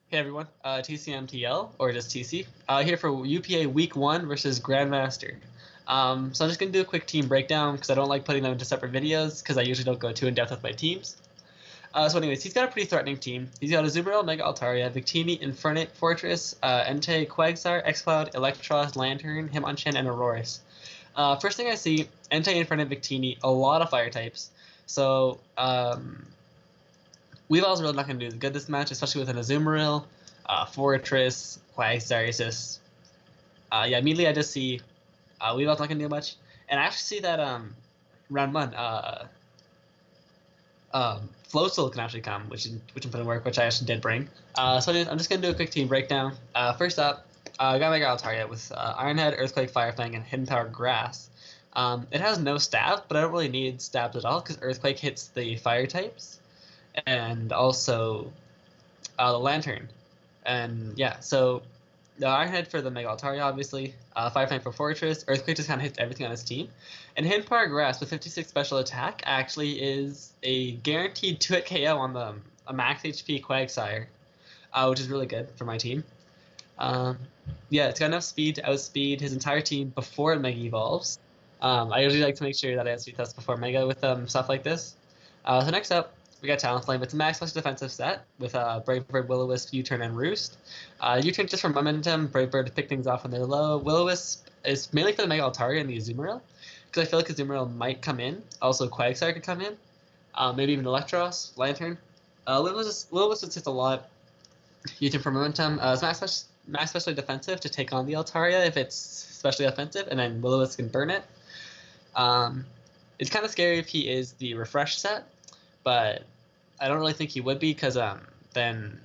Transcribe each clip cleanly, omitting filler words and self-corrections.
Hey everyone, TCMTL, or just TC, here for UPA Week 1 versus Grandmaster. So I'm just going to do a quick team breakdown because I don't like putting them into separate videos because I usually don't go too in-depth with my teams. So anyways, he's got a pretty threatening team. He's got Azumarill, Mega Altaria, Victini, Infernape, Fortress, Entei, Quagsire, Xcloud, Electros, Lantern, Hitmonchan, and Aurorus. First thing I see, Entei, Infernape, Victini, a lot of fire types. So, Weavile's really not going to do good this match, especially with an Azumarill, Fortress, Quagsire. Yeah, immediately I just see Weavile's not going to do much. And I actually see that round 1, Floatzel can actually come, which I'm putting to work, which I actually did bring. So I'm just going to do a quick team breakdown. First up, I got Mega Altaria with Iron Head, Earthquake, Fire Fang, and Hidden Power Grass. It has no stab, but I don't really need stabs at all because Earthquake hits the fire types and also the Lantern. And yeah, so the Iron Head for the Mega Altaria, obviously. Fire Fang for Fortress. Earthquake just kind of hits everything on his team. And Hidden Power Grass with 56 special attack actually is a guaranteed 2-hit KO on a max HP Quagsire, which is really good for my team. Yeah, it's got enough speed to outspeed his entire team before it Mega Evolves. I usually like to make sure that I outspeed tests before Mega with stuff like this. So next up, we got Talonflame. It's a max plus defensive set with Brave Bird, Will-O-Wisp, U-Turn, and Roost. U-Turn just for momentum, Brave Bird to pick things off when they're low. Will-O-Wisp is mainly for the Mega Altaria and the Azumarill, because I feel like Azumarill might come in. Also, Quagsire could come in. Maybe even Electros, Lantern. Will-O-Wisp is just a lot. U-Turn for momentum. It's max specially defensive to take on the Altaria if it's specially offensive, and then Will-O-Wisp can burn it. It's kind of scary if he is the refresh set, but I don't really think he would be because then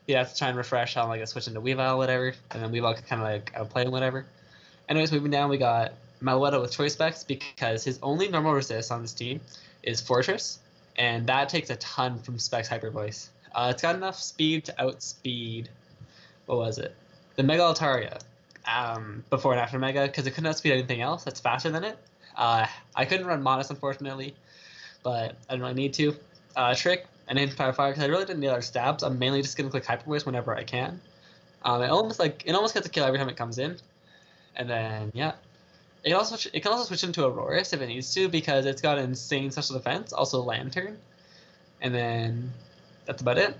he'd have to try and refresh on like a switch into Weavile or whatever, and then Weavile could kind of like outplay him whatever. Anyways, moving down, we got Maluetta with Choice Specs because his only normal resist on this team is Fortress, and that takes a ton from Specs Hyper Voice. It's got enough speed to outspeed, what was it? The Mega Altaria before and after Mega because it couldn't outspeed anything else that's faster than it. I couldn't run Modest, unfortunately, but I didn't really need to. Trick and Hidden Power Fire because I really didn't need other stabs. I'm mainly just gonna click Hyper Voice whenever I can. It almost gets a kill every time it comes in, and then yeah, it can also switch into Aurorus if it needs to because it's got insane special defense, also Lantern, and then that's about it.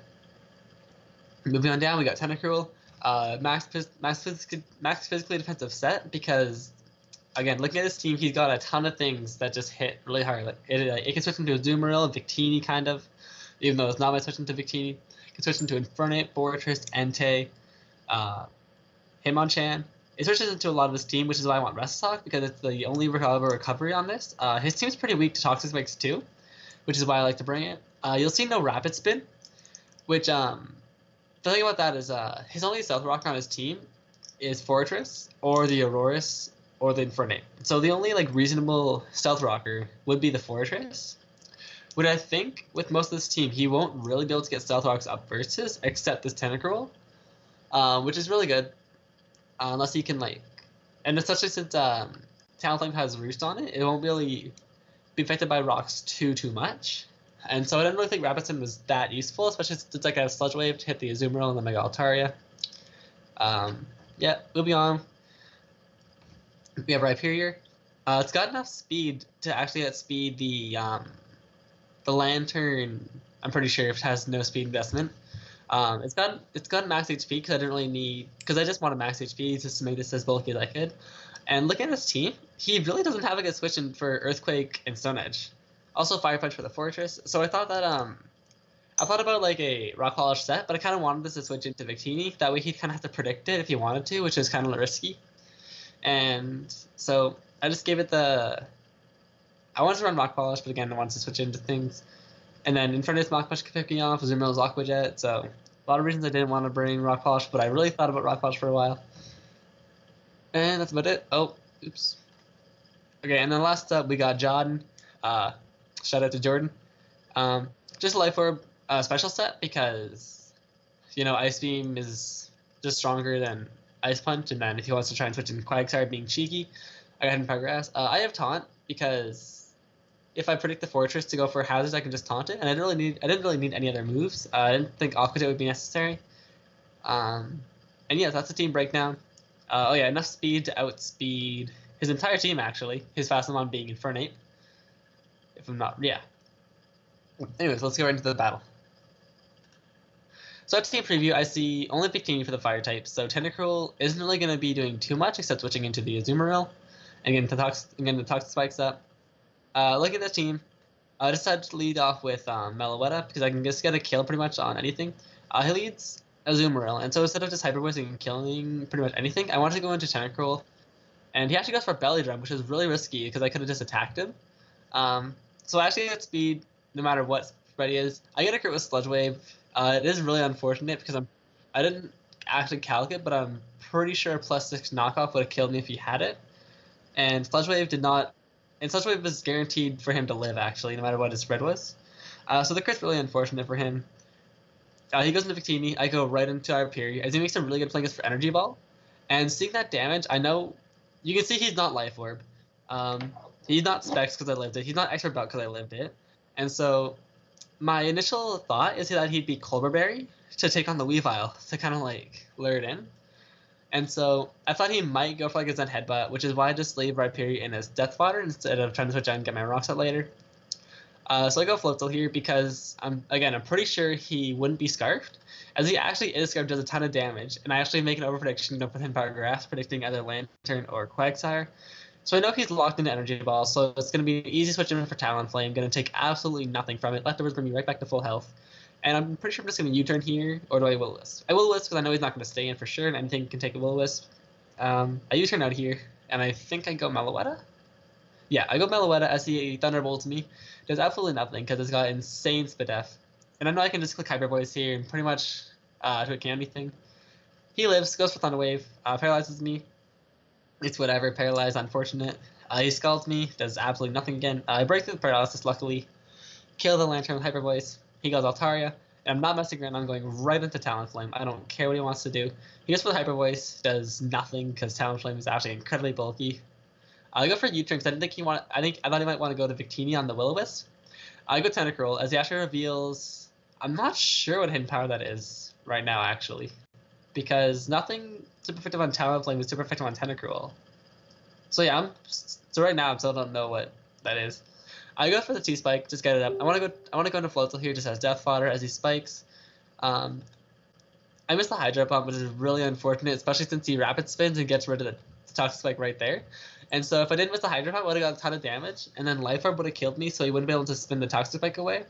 Moving on down, we got Tentacruel, max physically defensive set because again, looking at this team, he's got a ton of things that just hit really hard. Like it can switch into Azumarill, Victini, kind of, even though it's not my switch into Victini. It can switch into Infernape, Fortress, Entei, Hitmonchan. It switches into a lot of his team, which is why I want Restock, because it's the only recovery on this. His team's pretty weak to Toxic Mix too, which is why I like to bring it. You'll see no Rapid Spin, which the thing about that is his only Stealth Rocker on his team is Fortress or the Aurorus or the Infernape. So the only like reasonable Stealth Rocker would be the Fortress. Which I think with most of this team, he won't really be able to get Stealth Rocks up versus except this Tentacruel, which is really good. Unless he can like, and especially since Talonflame has Roost on it, it won't really be affected by rocks too much. And so I didn't really think Rapid Spin was that useful, especially since it's like a Sludge Wave to hit the Azumarill and the Mega Altaria. Yeah, moving on. We have Rhyperior. It's got enough speed to actually outspeed the Lantern. I'm pretty sure it has no speed investment. It's got max HP because I didn't really need because I just wanted max HP just to make this as bulky as I could. And looking at his team, he really doesn't have a good switch in for Earthquake and Stone Edge. Also Fire Punch for the Fortress. So I thought that I thought about like a Rock Polish set, but I kind of wanted this to switch into Victini. That way he'd kind of have to predict it if he wanted to, which is kind of risky. And so I just gave it the. I wanted to run Rock Polish, but again, I wanted to switch into things. And then in front of this Mach Punch could pick me off, Azumarill Aqua Jet. So a lot of reasons I didn't want to bring Rock Polish, but I really thought about Rock Polish for a while. And that's about it. Oh, oops. Okay, and then last up we got Jordan. Shout out to Jordan. Just a Life Orb special set because, Ice Beam is just stronger than Ice Punch, and then if he wants to try and switch in Quagsire being cheeky, I got Hidden Power Grass. I have Taunt because if I predict the Fortress to go for hazards, I can just taunt it, and I didn't really need any other moves. I didn't think Aqua Jet would be necessary, And yeah, that's the team breakdown. Oh yeah, enough speed to outspeed his entire team actually. His fastest one being Infernape. If I'm not, yeah. Anyways, let's go right into the battle. So at team preview, I see only Victini for the fire type, so Tentacruel isn't really going to be doing too much except switching into the Azumarill and getting the Toxic Spikes up. Look at this team. I decided to lead off with Meloetta because I can just get a kill pretty much on anything. He leads Azumarill, and so instead of just Hyper Voicing and killing pretty much anything, I wanted to go into Tentacruel. And he actually goes for Belly Drum, which is really risky because I could have just attacked him. So I actually get speed no matter what Freddy is. I get a crit with Sludge Wave. It is really unfortunate because I didn't actually calc it, but I'm pretty sure +6 knockoff would have killed me if he had it. And Sludge Wave did not. And Sludge Wave was guaranteed for him to live actually, no matter what his spread was. So the crit's really unfortunate for him. He goes into Victini. I go right into Hyperion, as he makes a really good play against for Energy Ball. And seeing that damage, I know you can see he's not Life Orb. He's not Specs because I lived it. He's not Expert Belt because I lived it. And so my initial thought is that he'd be Colbur Berry to take on the Weavile to kind of like lure it in. And so I thought he might go for like a Zen Headbutt, which is why I just leave Rhyperior in as Death Fodder instead of trying to switch out and get my Rocks out later. So I go Floatzel here because I'm pretty sure he wouldn't be Scarfed, as he actually is Scarfed, does a ton of damage, and I actually make an over prediction with him Power Grass, predicting either Lantern or Quagsire. So I know he's locked into Energy Ball, so it's going to be an easy switch in for Talonflame, going to take absolutely nothing from it. Leftovers bring me right back to full health. And I'm pretty sure I'm just going to U-turn here, or do I Will-O-Wisp? I Will-O-Wisp because I know he's not going to stay in for sure, and anything can take a Will-O-Wisp. I U-turn out here, and I think I go Meloetta? Yeah, I go Meloetta as he Thunderbolts me. Does absolutely nothing because it's got insane Spadef. And I know I can just click Hyper Voice here and pretty much do a candy thing. He lives, goes for Thunder Wave, paralyzes me. It's whatever, paralyzed, unfortunate. He scalds me, does absolutely nothing again. I break through the paralysis, luckily. Kill the Lantern with Hyper Voice. He goes Altaria, and I'm not messing around. I'm going right into Talonflame. I don't care what he wants to do. He goes for the Hyper Voice, does nothing because Talonflame is actually incredibly bulky. I go for U-turn because I didn't think he wanted. I thought he might want to go to Victini on the Will-O-Wisp. I go Tentacruel as he actually reveals. I'm not sure what hidden power that is right now, actually, because nothing super effective on Talonflame is super effective on Tentacruel. So yeah, so right now I still don't know what that is. I go for the T-Spike, just get it up. I want to go into Floatzel here just as Death Fodder as he spikes. I missed the Hydro Pump, which is really unfortunate, especially since he rapid spins and gets rid of the Toxic Spike right there. And so if I didn't miss the Hydro Pump, I would have got a ton of damage, and then Life Orb would have killed me, so he wouldn't be able to spin the Toxic Spike away.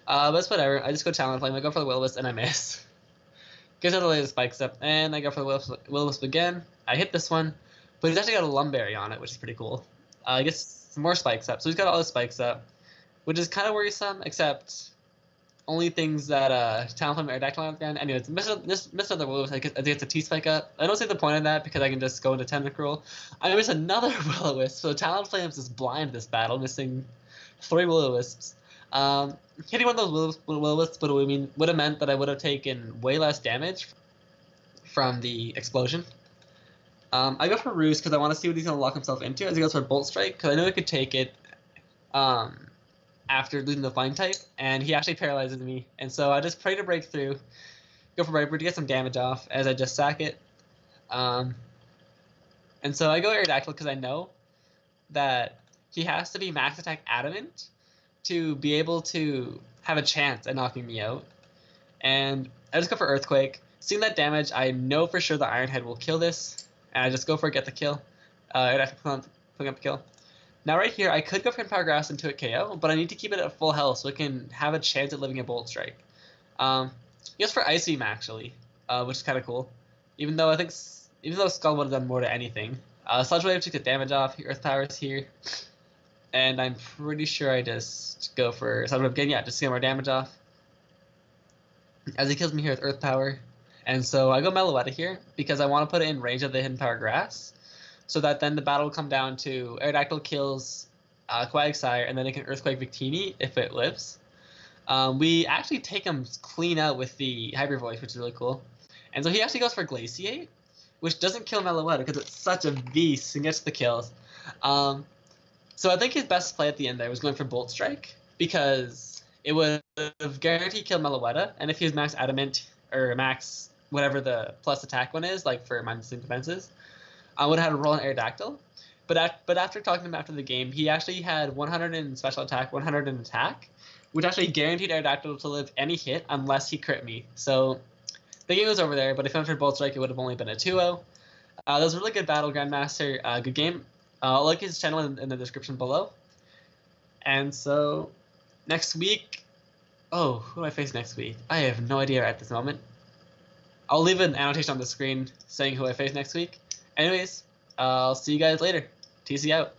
But it's whatever. I just go Talonflame, I go for the Will-O-Wisp, and I miss. Gives out the latest spikes up, and I go for the Will-O-Wisp again. I hit this one, but he's actually got a Lumberry on it, which is pretty cool. I gets some more spikes up, so he's got all his spikes up, which is kind of worrisome, except only things that Talonflame or Aerodactyl on the ground. Anyways, missed another Will-O-Wisp. I get the T-Spike up. I don't see the point of that because I can just go into Tentacruel. I miss another Will-O-Wisp, so Talonflame's just blind this battle, missing 3 Will-O-Wisps. Hitting one of those Will-O-Wisps would have meant that I would have taken way less damage from the explosion. I go for Roost because I want to see what he's going to lock himself into as he goes for Bolt Strike, because I know he could take it after losing the Flying type, and he actually paralyzes me. And so I just pray to break through, go for Viper to get some damage off as I just sack it. And so I go Aerodactyl because I know that he has to be max attack Adamant to be able to have a chance at knocking me out. And I just go for Earthquake. Seeing that damage, I know for sure the Iron Head will kill this, and I just go for it, get the kill. Putting up a kill. Now right here, I could go for Power Grass into a KO, but I need to keep it at full health so it can have a chance at living a Bolt Strike. He goes for Ice Beam actually, which is kind of cool. Even though Skull would have done more to anything. Sludge Wave took the damage off. Earth Power is here. And I'm pretty sure I just go for Sludge Wave again. Yeah, just to get more damage off. As he kills me here with Earth Power. And so I go Meloetta here because I want to put it in range of the Hidden Power Grass, so that then the battle will come down to Aerodactyl kills Quagsire, and then it can Earthquake Victini if it lives. We actually take him clean out with the Hyper Voice, which is really cool. And so he actually goes for Glaciate, which doesn't kill Meloetta because it's such a beast and gets the kills. So I think his best play at the end there was going for Bolt Strike, because it would have guaranteed kill Meloetta, and if he was max Adamant or max whatever the plus attack one is, like for minus defenses. I would have had to roll an Aerodactyl. But after talking to him after the game, he actually had 100 in special attack, 100 in attack, which actually guaranteed Aerodactyl to live any hit unless he crit me. So the game was over there, but if I entered Bolt Strike, it would have only been a 2-0. That was a really good battle, Grandmaster. Good game. I'll link his channel in the description below. And so next week, who do I face next week? I have no idea at this moment. I'll leave an annotation on the screen saying who I face next week. Anyways, I'll see you guys later. TC out.